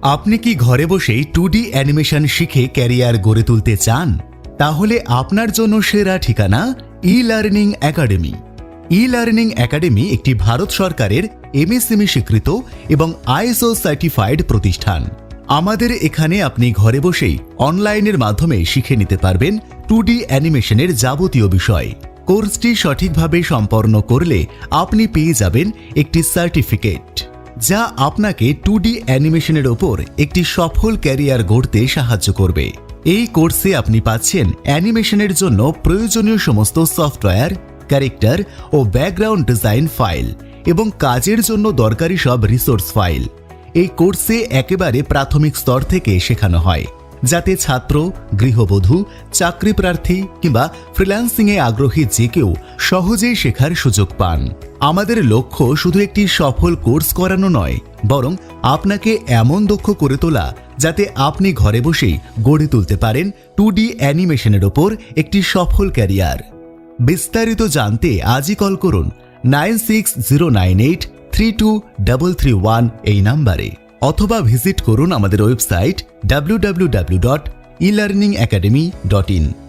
আপনি কি ঘরে বসেই 2D অ্যানিমেশন শিখে ক্যারিয়ার গড়ে তুলতে চান? তাহলে আপনার জন্য সেরা ঠিকানা ই-লার্নিং একাডেমি। ই-লার্নিং একাডেমি একটি ভারত সরকারের MSME স্বীকৃত এবং ISO সার্টিফাইড প্রতিষ্ঠান। আমাদের এখানে আপনি ঘরে বসেই অনলাইনের মাধ্যমে শিখে নিতে পারবেন 2D অ্যানিমেশনের যাবতীয় বিষয়। কোর্সটি সঠিকভাবে সম্পন্ন করলে আপনি পেয়ে যাবেন একটি সার্টিফিকেট, যা আপনাকে 2D অ্যানিমেশনের ওপর একটি সফল ক্যারিয়ার গড়তে সাহায্য করবে। এই কোর্সে আপনি পাচ্ছেন অ্যানিমেশনের জন্য প্রয়োজনীয় সমস্ত সফটওয়্যার, ক্যারেক্টার ও ব্যাকগ্রাউন্ড ডিজাইন ফাইল এবং কাজের জন্য দরকারি সব রিসোর্স ফাইল। এই কোর্সে একেবারে প্রাথমিক স্তর থেকে শেখানো হয়, যাতে ছাত্র, গৃহবধূ, চাকরি প্রার্থী কিংবা ফ্রিল্যান্সিংয়ে আগ্রহী যে কেউ সহজেই শেখার সুযোগ পান। আমাদের লক্ষ্য শুধু একটি সফল কোর্স করানো নয়, বরং আপনাকে এমন দক্ষ করে তোলা যাতে আপনি ঘরে বসেই গড়ে তুলতে পারেন 2D অ্যানিমেশনের ওপর একটি সফল ক্যারিয়ার। বিস্তারিত জানতে আজই কল করুন 9609832331 এই নাম্বারে, অথবা ভিজিট করুন আমাদের ওয়েবসাইট www.elearningacademy.in।